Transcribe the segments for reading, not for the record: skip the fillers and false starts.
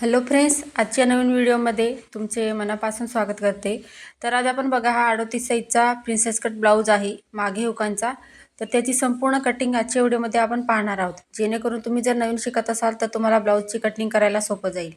Hello friends, आजच्या नवीन व्हिडिओमध्ये तुमचे मनापासून स्वागत करते. तर आज आपण बघा, हा 38 साईजचा प्रिन्सेस कट ब्लाऊज आहे मागे हुकांचा. तर त्याची संपूर्ण कटिंग आजच्या व्हिडिओमध्ये आपण पाहणार आहोत, जेणेकरून तुम्ही जर नवीन शिकत असाल तर तुम्हाला ब्लाऊजची कटिंग करायला सोपं जाईल.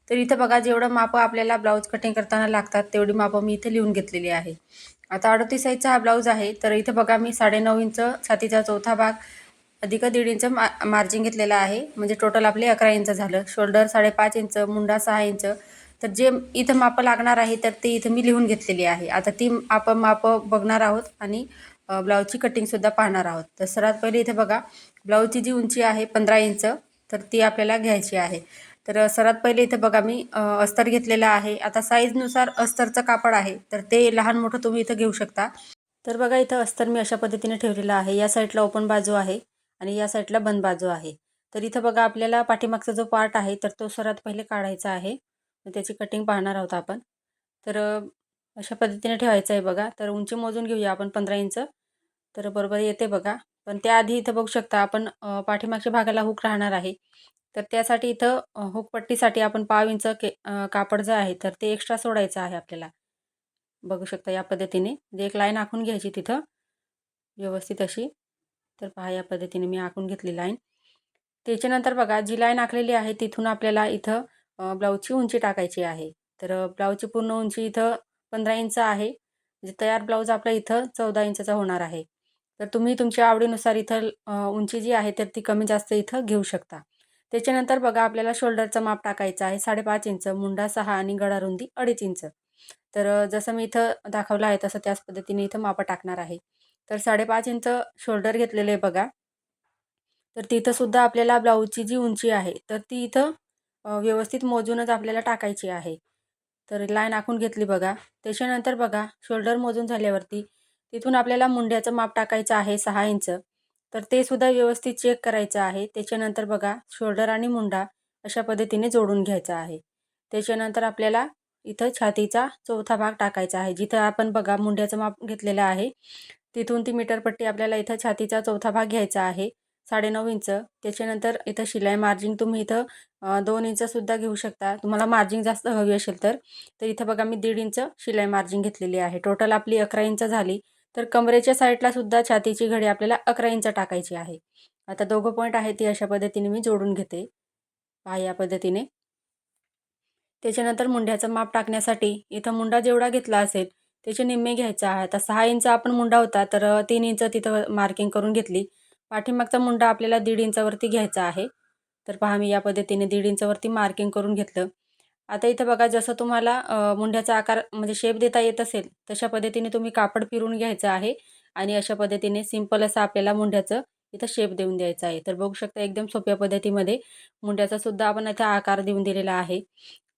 तर इथं बघा, जेवढं माप आपल्याला ब्लाऊज कटिंग करताना लागतात तेवढी मापं मी इथे लिहून घेतलेली आहे. आता 38 साईजचा हा ब्लाऊज आहे. तर इथं बघा, मी 9.5 इंच छातीचा चौथा भाग अधिक 1.5 इंच मार्जिन घेतलेला आहे. म्हणजे टोटल आपले 11 इंच झालं. Shoulder 5.5 inch, Munda 6 inch. तर जे इथं मापं लागणार आहे तर ते इथं मी लिहून घेतलेली आहे. आता ती आपण मापं बघणार आहोत आणि ब्लाऊजची कटिंगसुद्धा पाहणार आहोत. तर सर्वात पहिले इथे बघा, ब्लाऊजची जी उंची आहे 15 इंच, तर ती आपल्याला घ्यायची आहे. तर सर्वात पहिले इथे बघा, मी अस्तर घेतलेला आहे. आता साईजनुसार अस्तरचं कापड आहे, तर ते लहान मोठं तुम्ही इथं घेऊ शकता. तर बघा, इथं अस्तर मी अशा पद्धतीने ठेवलेलं आहे. या साईडला ओपन बाजू आहे आणि या साईडला बंद बाजू आहे. तर इथं बघा, आपल्याला पाठीमागचा जो पार्ट आहे तर तो सर्वात पहिले काढायचा आहे. त्याची कटिंग पाहणार आहोत आपण. तर अशा पद्धतीने ठेवायचं आहे बघा. तर उंची मोजून घेऊया आपण 15 इंच. तर बरोबर येते बघा. पण त्याआधी इथं बघू शकता आपण, पाठीमागच्या भागाला हुक राहणार आहे. तर त्यासाठी इथं हुक पट्टीसाठी आपण 1/2 इंच कापड जे आहे तर ते एक्स्ट्रा सोडायचं आहे आपल्याला. बघू शकता या पद्धतीने, म्हणजे एक लाईन आखून घ्यायची तिथं व्यवस्थित अशी. तर पहा, या पद्धतीने मी आखून घेतली लाईन. त्याच्यानंतर बघा, जी लाईन आखलेली आहे तिथून आपल्याला इथं ब्लाऊजची उंची टाकायची आहे. तर ब्लाऊजची पूर्ण उंची इथं 15 इंच आहे. म्हणजे तयार ब्लाऊज आपला इथं 14 इंचचा होणार आहे. तर तुम्ही तुमच्या आवडीनुसार इथं उंची जी आहे तर ती कमी जास्त इथं घेऊ शकता. त्याच्यानंतर बघा, आपल्याला शोल्डरचं माप टाकायचं आहे 5.5 इंच, मुंडा 6 आणि गळारुंदी 2.5 इंच. तर जसं मी इथं दाखवलं आहे तसं त्याच पद्धतीने इथं मापं टाकणार आहे. तर 5.5 इंच शोल्डर घेतलेले आहे बघा. तर तिथंसुद्धा आपल्याला ब्लाऊजची जी उंची आहे तर ती इथं व्यवस्थित मोजूनच आपल्याला टाकायची आहे. तर लाईन आखून घेतली बघा. त्याच्यानंतर बघा, शोल्डर मोजून झाल्यावरती तिथून आपल्याला मुंड्याचं माप टाकायचं आहे 6 इंच. तर ते सुद्धा व्यवस्थित चेक करायचं आहे. त्याच्यानंतर बघा, शोल्डर आणि मुंडा अशा पद्धतीने जोडून घ्यायचा आहे. त्याच्यानंतर आपल्याला इथं छातीचा चौथा भाग टाकायचा आहे. जिथं आपण बघा मुंड्याचं माप घेतलेलं आहे तिथून ती मीटरपट्टी आपल्याला इथं छातीचा चौथा भाग घ्यायचा आहे 9.5 इंच. त्याच्यानंतर इथं शिलाई मार्जिन तुम्ही इथं 2 इंचसुद्धा घेऊ शकता, तुम्हाला मार्जिन जास्त हवी असेल तर. तर इथं बघा, मी 1.5 इंच शिलाई मार्जिन घेतलेली आहे. टोटल आपली 11 इंच झाली. तर कमरेच्या साईडला सुद्धा छातीची घडी आपल्याला 11 इंच टाकायची आहे. आता दोघं पॉईंट आहे ती अशा पद्धतीने मी जोडून घेते, पहा या पद्धतीने. त्याच्यानंतर मुंड्याचं माप टाकण्यासाठी इथं मुंडा जेवढा घेतला असेल त्याचे निम्मे घ्यायचा आहे. आता 6 इंच आपण मुंडा होता तर 3 इंच तिथं मार्किंग करून घेतली. पाठीमागचा मुंडा आपल्याला 1.5 इंचावरती घ्यायचा आहे. तर पहा, मी या पद्धतीने 1.5 इंचावरती मार्किंग करून घेतलं. आता इथं बघा, जसं तुम्हाला मुंड्याचा आकार म्हणजे शेप देता येत असेल तशा पद्धतीने तुम्ही कापड फिरून घ्यायचं आहे आणि अशा पद्धतीने सिंपल असं आपल्याला मुंड्याचं इथं शेप देऊन द्यायचा आहे. तर बघू शकता, एकदम सोप्या पद्धतीमध्ये मुंड्याचा सुद्धा आपण इथं आकार देऊन दिलेला आहे.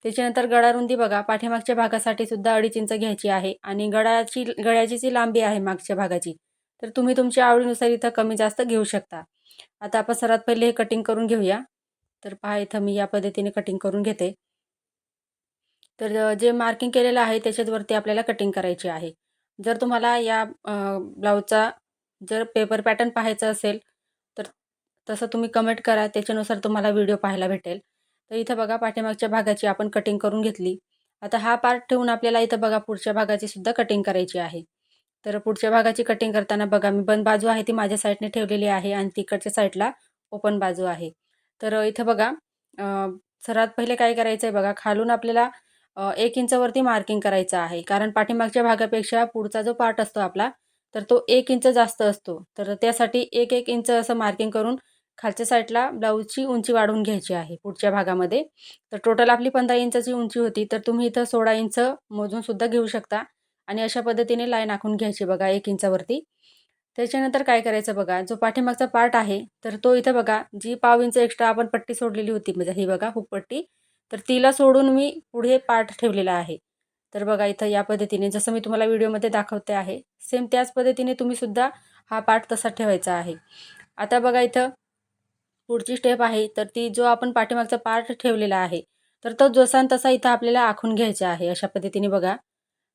त्याच्यानंतर गळारुंदी बघा, पाठीमागच्या भागासाठी सुद्धा 2.5 इंच घ्यायची आहे आणि गळ्याची जी लांबी आहे मागच्या भागाची, तर तुम्ही तुमच्या आवडीनुसार इथं कमी जास्त घेऊ शकता. आता आपण सर्वात पहिले हे कटिंग करून घेऊया. तर पहा, इथं मी या पद्धतीने कटिंग करून घेते. तर जे मार्किंग केलेलं आहे त्याच्यावरती आपल्याला कटिंग करायची आहे. जर तुम्हाला या ब्लाऊजचा जर पेपर पॅटर्न पाहायचा असेल तर तसं तुम्ही कमेंट करा, त्याच्यानुसार तुम्हाला व्हिडिओ पाहायला भेटेल. तर इथं बघा, पाठीमागच्या भागाची आपण कटिंग करून घेतली. आता हा पार्ट ठेवून आपल्याला इथं बघा पुढच्या भागाची सुद्धा कटिंग करायची आहे. तर पुढच्या भागाची कटिंग करताना बघा, मी बंद बाजू आहे ती माझ्या साईडने ठेवलेली आहे आणि तिकडच्या साईडला ओपन बाजू आहे. तर इथं बघा, सर्वात पहिले काय करायचं आहे बघा, खालून आपल्याला 1 इंचावरती मार्किंग करायचं आहे. कारण पाठीमागच्या भागापेक्षा पुढचा जो पार्ट असतो आपला तर तो 1 इंच जास्त असतो. तर त्यासाठी 1-1 इंच असं मार्किंग करून खालच्या साईडला ब्लाऊजची उंची वाढवून घ्यायची आहे पुढच्या भागामध्ये. तर टोटल आपली 15 इंचाची उंची होती, तर तुम्ही इथं 16 इंच मोजूनसुद्धा घेऊ शकता आणि अशा पद्धतीने लाईन आखून घ्यायची बघा 1 इंचावरती. त्याच्यानंतर काय करायचं बघा, जो पाठीमागचा पार्ट आहे तर तो इथं बघा, जी 1/2 इंच एक्स्ट्रा आपण पट्टी सोडलेली होती, म्हणजे ही बघा हुक पट्टी, तर तिला सोडून मी पुढे पार्ट ठेवलेला आहे. तर बघा, इथं या पद्धतीने जसं मी तुम्हाला व्हिडिओमध्ये दाखवते आहे सेम त्याच पद्धतीने तुम्ही सुद्धा हा पार्ट तसा ठेवायचा आहे. आता बघा, इथं पुढची स्टेप आहे तर ती जो आपण पाठीमागचा पार्ट ठेवलेला आहे तर तो जसा न तसा इथं आपल्याला आखून घ्यायचा आहे. अशा पद्धतीने बघा,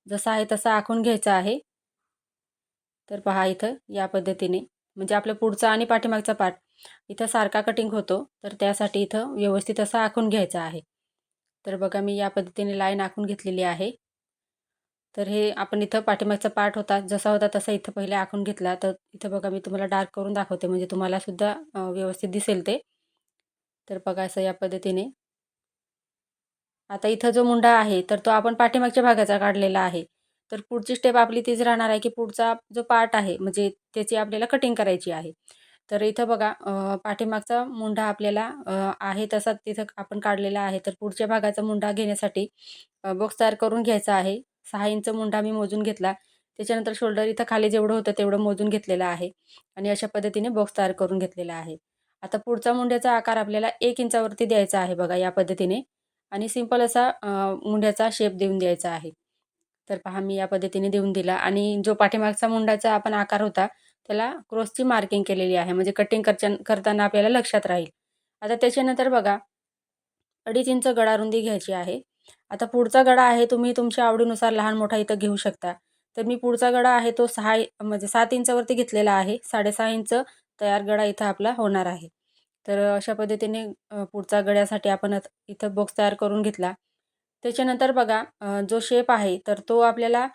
जसा आहे तसा आखून घ्यायचा आहे. तर पहा, इथं या पद्धतीने म्हणजे आपलं पुढचा आणि पाठीमागचा पार्ट इथं सारखा कटिंग होतो, तर त्यासाठी इथं व्यवस्थित असा आखून घ्यायचा आहे. तर बघा मी या पद्धतीने लाईन आखून घेतलेली आहे. तर हे आपण इथं पाठीमागचा पार्ट होता जसा होता तसा इथं पहिले आखून घेतला. तर इथं बघा मी तुम्हाला डार्क करून दाखवते म्हणजे तुम्हाला सुद्धा व्यवस्थित दिसेल ते. तर बघा असं या पद्धतीने. आता इथं जो मुंडा आहे तर तो आपण पाठीमागच्या भागाचा काढलेला आहे. तर पुढची स्टेप आपली तीच राहणार आहे, की पुढचा जो पार्ट आहे म्हणजे त्याची आपल्याला कटिंग करायची आहे. तर इथं बघा पाठीमागचा मुंडा आपल्याला आहे तसा तिथं आपण काढलेला आहे. तर पुढच्या भागाचा मुंडा घेण्यासाठी बॉक्स तयार करून घ्यायचा आहे. 6 इंच मुंडा मी मोजून घेतला. त्याच्यानंतर शोल्डर इथं खाली जेवढं होतं तेवढं मोजून घेतलेलं आहे आणि अशा पद्धतीने बॉक्स तयार करून घेतलेला आहे. आता पुढचा मुंड्याचा आकार आपल्याला 1 इंचावरती द्यायचा आहे बघा या पद्धतीने आणि सिंपल असा मुंड्याचा शेप देऊन द्यायचा आहे. तर पहा मी या पद्धतीने देऊन दिला आणि जो पाठीमागचा मुंडाचा आपण आकार होता त्याला क्रॉसची मार्किंग केलेली आहे म्हणजे कटिंग करताना आपल्याला लक्षात राहील. आता त्याच्यानंतर बघा 2.5 इंच गळा रुंदी घ्यायची आहे. आता पुढचा गळा आहे तुम्ही तुमच्या आवडीनुसार लहान मोठा इथं घेऊ शकता. तर मी पुढचा गळा आहे तो 6 म्हणजे 7 इंचावरती घेतलेला आहे. 6.5 इंच तयार गळा इथं आपला होणार आहे. तर अशा पद्धतीने पुढचा गळ्यासाठी आपण इथं बॉक्स तयार करून घेतला. त्याच्यानंतर बघा जो शेप आहे तर तो आपल्याला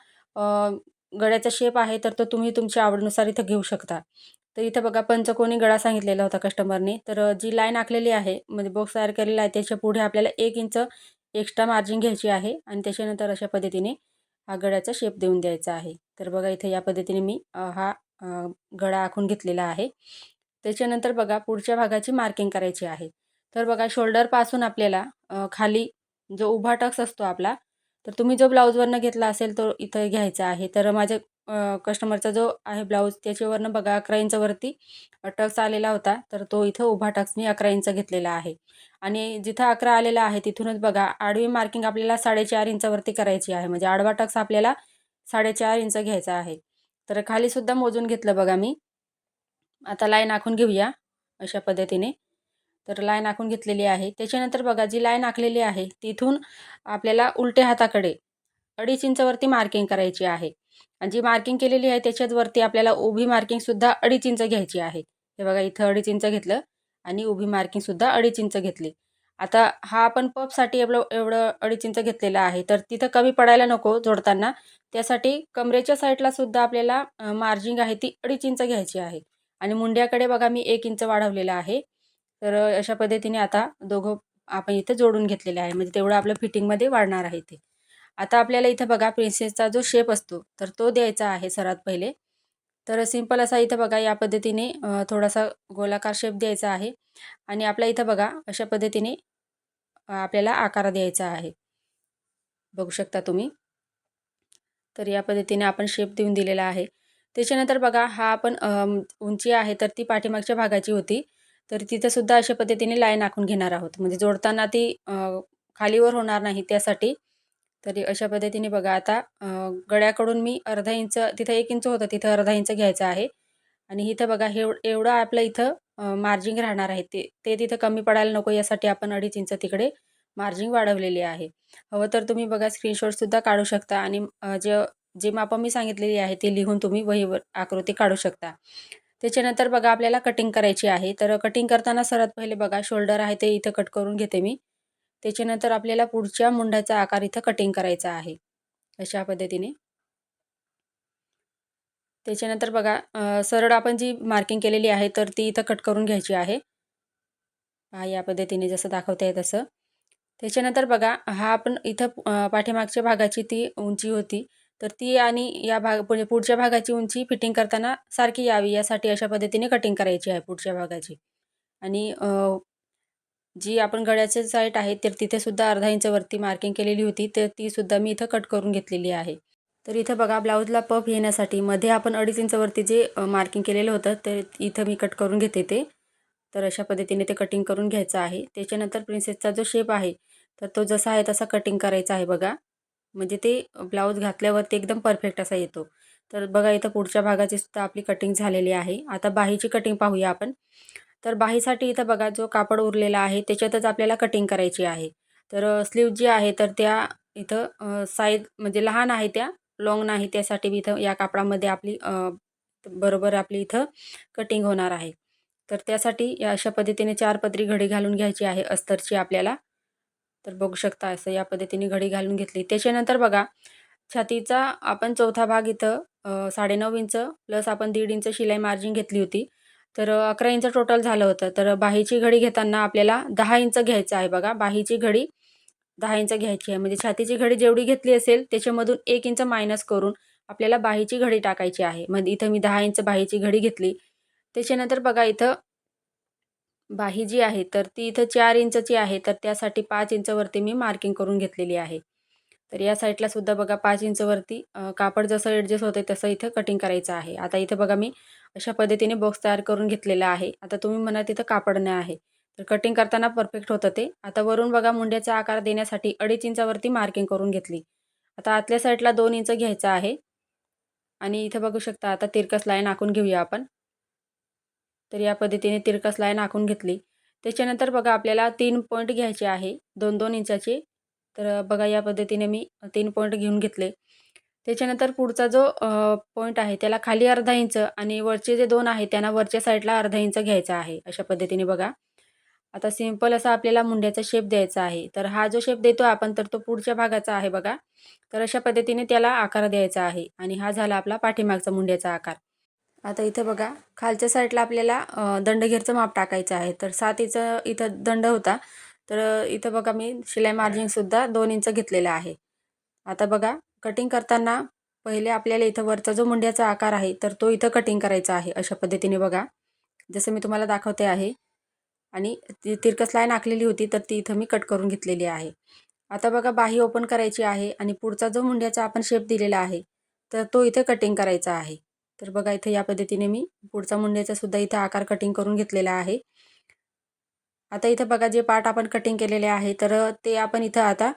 गळ्याचा शेप आहे तर तो तुम्ही तुमच्या आवडीनुसार इथं घेऊ शकता. तर इथं बघा पंचकोनी गळा सांगितलेला होता कस्टमरने. तर जी लाईन आखलेली आहे म्हणजे बॉक्स तयार केलेला आहे त्याच्या पुढे आपल्याला 1 इंच एक्स्ट्रा मार्जिन घ्यायची आहे आणि त्याच्यानंतर अशा पद्धतीने हा गळ्याचा शेप देऊन द्यायचा आहे. तर बघा इथे या पद्धतीने मी हा अ, गळा आखून घेतलेला आहे. त्याच्यानंतर बघा पुढच्या भागाची मार्किंग करायची आहे. तर बघा शोल्डरपासून आपल्याला खाली जो उभा टक्स असतो आपला, तर तुम्ही जो ब्लाऊजवरनं घेतला असेल तो इथं घ्यायचा आहे. तर माझ्या कस्टमरचा जो आहे ब्लाऊज त्याच्यावरनं बघा 11 इंचवरती टक्स आलेला होता. तर तो इथं उभा टक्स मी 11 इंच घेतलेला आहे. आणि जिथं 11 आलेला आहे तिथूनच बघा आडवी मार्किंग आपल्याला 4.5 इंचावरती करायची आहे. म्हणजे आडवा टक्स आपल्याला 4.5 इंच घ्यायचा आहे. तर खालीसुद्धा मोजून घेतलं बघा मी. आता लाईन आखून घेऊया अशा पद्धतीने. तर लाईन आखून घेतलेली आहे. त्याच्यानंतर बघा जी लाईन आखलेली आहे तिथून आपल्याला उलट्या हाताकडे 2.5 इंचावरती मार्किंग करायची आहे. आणि जी मार्किंग केलेली आहे त्याच्याच वरती आपल्याला उभी मार्किंगसुद्धा 2.5 इंच घ्यायची आहे. हे बघा इथं 2.5 इंच घेतलं आणि उभी मार्किंगसुद्धा 2.5 इंच घेतली. आता हा आपण पफसाठी एवढं एवढं 2.5 इंच घेतलेलं आहे. तर तिथं कमी पडायला नको जोडताना. त्यासाठी कमरेच्या साईडला सुद्धा आपल्याला मार्जिंग आहे ती 2.5 इंच घ्यायची आहे. आणि मुंड्याकडे बघा मी 1 इंच वाढवलेलं आहे. तर अशा पद्धतीने आता दोघं आपण इथे जोडून घेतलेले आहे. म्हणजे तेवढं आपलं फिटिंगमध्ये वाढणार आहे ते. आता आपल्याला इथं बघा प्रिन्सेसचा जो शेप असतो, तर तो द्यायचा आहे सर्वात पहिले. तर सिंपल असा इथं बघा या पद्धतीने थोडासा गोलाकार शेप द्यायचा आहे आणि आपल्या इथं बघा अशा पद्धतीने आपल्याला आकार द्यायचा आहे. बघू शकता तुम्ही. तर या पद्धतीने आपण शेप देऊन दिलेला आहे. त्याच्यानंतर बघा हा आपण उंची आहे तर ती पाठीमागच्या भागाची होती. तर तिथं सुद्धा अशा पद्धतीने लाईन आखून घेणार आहोत. म्हणजे जोडताना ती खालीवर होणार नाही त्यासाठी. तरी अशा पद्धतीने बघा आता गळ्याकडून मी अर्धा इंच तिथं 1 इंच होतं तिथं अर्धा इंच घ्यायचं आहे. आणि इथं बघा एवढं आपलं इथं मार्जिन राहणार आहे. ते ते तिथं कमी पडायला नको यासाठी आपण 2.5 इंच तिकडे मार्जिन वाढवलेली आहे. हवं तर तुम्ही बघा स्क्रीनशॉटसुद्धा काढू शकता आणि जे मापं मी सांगितलेली आहे ते लिहून तुम्ही वहीवर आकृती काढू शकता. त्याच्यानंतर बघा आपल्याला कटिंग करायची आहे. तर कटिंग करताना सर्वात पहिले बघा शोल्डर आहे ते इथं कट करून घेते मी. त्याच्यानंतर आपल्याला पुढच्या मुंड्याचा आकार इथं कटिंग करायचा आहे. अशा पद्धतीने. त्याच्यानंतर बघा सरळ आपण जी मार्किंग केलेली आहे तर ती इथं कट करून घ्यायची आहे. पहा या पद्धतीने जसं दाखवता आहे तसं. त्याच्यानंतर बघा हा आपण इथं पाठीमागच्या भागाची ती उंची होती. तर ती आणि या म्हणजे पुढच्या भागाची उंची फिटिंग करताना सारखी यावी यासाठी अशा पद्धतीने कटिंग करायची आहे पुढच्या भागाची. आणि जी आपण गळ्याची साईड आहे तर तिथे सुद्धा अर्धा इंच वरती मार्किंग केलेली होती. तर ती सुद्धा मी इथं कट करून घेतलेली आहे. तर इथं बघा ब्लाऊजला पफ येण्यासाठी मध्ये आपण 2.5 इंचावरती जे मार्किंग केलेलं होतं ते इथं मी कट करून घेते ते. तर अशा पद्धतीने ते कटिंग करून घ्यायचं आहे. त्याच्यानंतर प्रिन्सेसचा जो शेप आहे तर तो जसा आहे तसा कटिंग करायचा आहे बघा. म्हणजे ते ब्लाऊज घातल्यावरती एकदम परफेक्ट असा येतो. तर बघा इथं पुढच्या भागाची सुद्धा आपली कटिंग झालेली आहे. आता बाहीची कटिंग पाहूया आपण. तर बाहीसाठी इथं बघा जो कापड उरलेला आहे त्याच्यातच आपल्याला कटिंग करायची आहे. तर स्लीव जी आहे तर त्या इथं साईज म्हणजे लहान आहे त्या, लाँग नाही. त्यासाठी मी इथं या कापडामध्ये आपली बरोबर आपली इथं कटिंग होणार आहे. तर त्यासाठी या अशा पद्धतीने 4 पदरी घडी घालून घ्यायची आहे अस्तरची आपल्याला. तर बघू शकता असं या पद्धतीने घडी घालून घेतली. त्याच्यानंतर बघा छातीचा आपण चौथा भाग इथं 9.5 इंच प्लस आपण 1.5 इंच शिलाई मार्जिन घेतली होती. तर 11 इंच टोटल झालं होतं. तर बाहीची घडी घेताना आपल्याला 10 इंच घ्यायचं आहे बघा. बाहीची घडी 10 इंच घ्यायची आहे. म्हणजे छातीची घडी जेवढी घेतली असेल त्याच्यामधून 1 इंच मायनस करून आपल्याला बाहीची घडी टाकायची आहे. मग इथं मी 10 इंच बाहीची घडी घेतली. त्याच्यानंतर बघा इथं बाही जी आहे तर ती इथं 4 इंचची आहे. तर त्यासाठी 5 इंचवरती मी मार्किंग करून घेतलेली आहे. तर या साईडला सुद्धा बघा 5 इंचवरती कापड जसं ॲडजस्ट होतं तसं इथं कटिंग करायचं आहे. आता इथं बघा मी अशा पद्धतीने बॉक्स तयार करून घेतलेला आहे. आता तुम्ही म्हणा तिथं कापड नाही आहे. तर कटिंग करताना परफेक्ट होतं ते. आता वरून बघा मुंड्याचा आकार देण्यासाठी 2.5 इंचावरती मार्किंग करून घेतली. आता आतल्या साईडला 2 इंच घ्यायचं आहे आणि इथं बघू शकता आता तिरकस लाईन आखून घेऊया आपण. तर या पद्धतीने तिरकस लाईन आखून घेतली. त्याच्यानंतर बघा आपल्याला 3 पॉईंट घ्यायचे आहे 2-2 इंचाचे. तर बघा या पद्धतीने मी 3 पॉईंट घेऊन घेतले. त्याच्यानंतर पुढचा जो पॉईंट आहे त्याला खाली अर्धा इंच आणि वरचे जे 2 आहेत त्यांना वरच्या साईडला अर्धा इंच घ्यायचा आहे. अशा पद्धतीने बघा. आता सिंपल असा आपल्याला मुंड्याचा शेप द्यायचा आहे. तर हा जो शेप देतो आपण तर तो पुढच्या भागाचा आहे बघा. तर अशा पद्धतीने त्याला आकार द्यायचा आहे आणि हा झाला आपला पाठीमागचा मुंड्याचा आकार. आता इथं बघा खालच्या साईडला आपल्याला दंडघेरचं माप टाकायचं आहे. तर 7 इंच इथं दंड होता. तर इथं बघा मी शिलाई मार्जिनसुद्धा 2 इंच घेतलेलं आहे. आता बघा कटिंग करताना पहिले आपल्याला इथं वरचा जो मुंड्याचा आकार आहे तर तो इथं कटिंग करायचा आहे. अशा पद्धतीने बघा जसं मी तुम्हाला दाखवते आहे. आणि ती तिरकस लाईन आखलेली होती तर ती इथं मी कट करून घेतलेली आहे. आता बघा बाही ओपन करायची आहे आणि पुढचा जो मुंड्याचा आपण शेप दिलेला आहे तर तो इथे कटिंग करायचा आहे. तर बघा इथे या पद्धतीने मी पुढचा मुंड्याचा सुद्धा इथं आकार कटिंग करून घेतलेला आहे. आता इथं बघा जे पार्ट आपण कटिंग केलेले आहे तर ते आपण इथं आता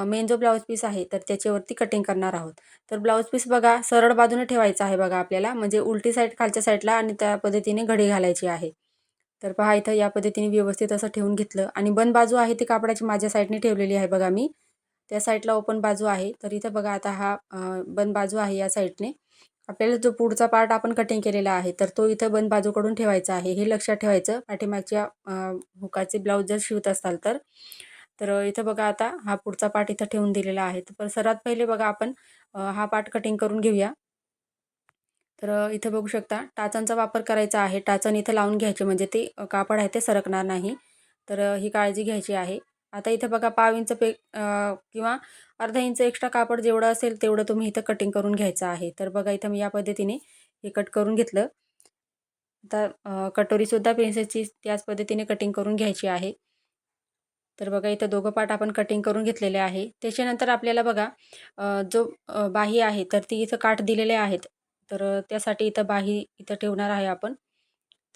मेन जो ब्लाऊज पीस आहे तर त्याच्यावरती कटिंग करणार आहोत. तर ब्लाऊज पीस बघा सरळ बाजूने ठेवायचा आहे बघा आपल्याला म्हणजे उलटी साईड खालच्या साईडला आणि त्या पद्धतीने घडी घालायची आहे. तर पहा इथं या पद्धतीने व्यवस्थित असं ठेवून घेतलं आणि बंद बाजू आहे ती कापडाची माझ्या साईडने ठेवलेली आहे बघा मी. त्या साईडला ओपन बाजू आहे. तर इथं बघा आता हा बंद बाजू आहे या साईडने. आपल्याला जो पुढचा पार्ट आपण कटिंग केलेला आहे तर तो इथं बंद बाजूकडून ठेवायचा आहे. हे लक्षात ठेवायचं पाठीमागच्या हुकाचे ब्लाऊज जर शिवत असाल तर. तर इथं बघा आता हा पुढचा पार्ट इथं ठेवून दिलेला आहे. तर सर्वात पहिले बघा आपण हा पार्ट कटिंग करून घेऊया. तर इथं बघू शकता टाचांचा वापर करायचा आहे. टाचन इथं लावून घ्यायचे म्हणजे ते कापड आहे ते सरकणार नाही. तर ही काळजी घ्यायची आहे. आता इथं बघा पाव इंच किंवा अर्धा इंच एक्स्ट्रा कापड जेवढं असेल तेवढं तुम्ही इथं कटिंग करून घ्यायचं आहे. तर बघा इथं मी या पद्धतीने हे कट करून घेतलं. आता कटोरीसुद्धा पेन्सिलची त्याच पद्धतीने कटिंग करून घ्यायची आहे. तर बघा इथं दोघं पार्ट आपण कटिंग करून घेतलेले आहे. त्याच्यानंतर आपल्याला बघा जो बाही आहे तर ती इथं काठ दिलेले आहेत. तर त्यासाठी इथं बाही इथं ठेवणार आहे आपण.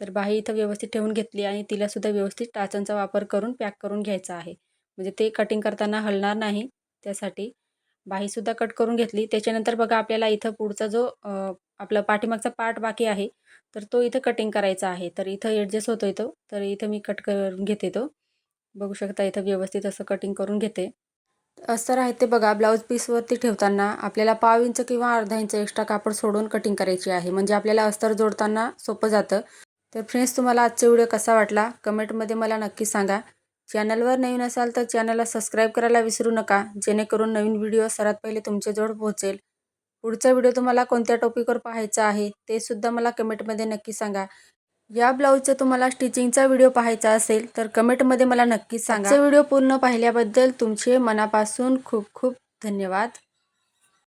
तर बाही इथं व्यवस्थित ठेवून घेतली आणि तिलासुद्धा व्यवस्थित टाचांचा वापर करून पॅक करून घ्यायचा आहे. म्हणजे ते कटिंग करताना हलणार नाही त्यासाठी. बाहीसुद्धा कट करून घेतली. त्याच्यानंतर बघा आपल्याला इथं पुढचा जो आपला पाठीमागचा पार्ट बाकी आहे तर तो इथं कटिंग करायचा आहे. तर इथं ॲडजस्ट होतोय तो. तर इथं मी कट करून घेते तो. बघू शकता इथं व्यवस्थित असं कटिंग करून घेते. अस्तर आहे ते बघा ब्लाऊज पीसवरती ठेवताना आपल्याला पाव इंच किंवा अर्धा इंच एक्स्ट्रा कापड सोडून कटिंग करायची आहे. म्हणजे आपल्याला अस्तर जोडताना सोपं जातं. तर फ्रेंड्स तुम्हाला आजचा व्हिडिओ कसा वाटला कमेंटमध्ये मला नक्की सांगा. चॅनलवर नवीन असाल तर चॅनलला सबस्क्राईब करायला विसरू नका जेणेकरून नवीन व्हिडिओ सर्वात पहिले तुमच्याजवळ पोहोचेल. पुढचा व्हिडिओ तुम्हाला कोणत्या टॉपिकवर पाहायचा आहे ते सुद्धा मला कमेंटमध्ये नक्की सांगा. या ब्लाऊजचा तुम्हाला स्टिचिंगचा व्हिडिओ पाहायचा असेल तर कमेंटमध्ये मला नक्की सांगा. आजचा व्हिडिओ पूर्ण पाहिल्याबद्दल तुमचे मनापासून खूप खूप धन्यवाद.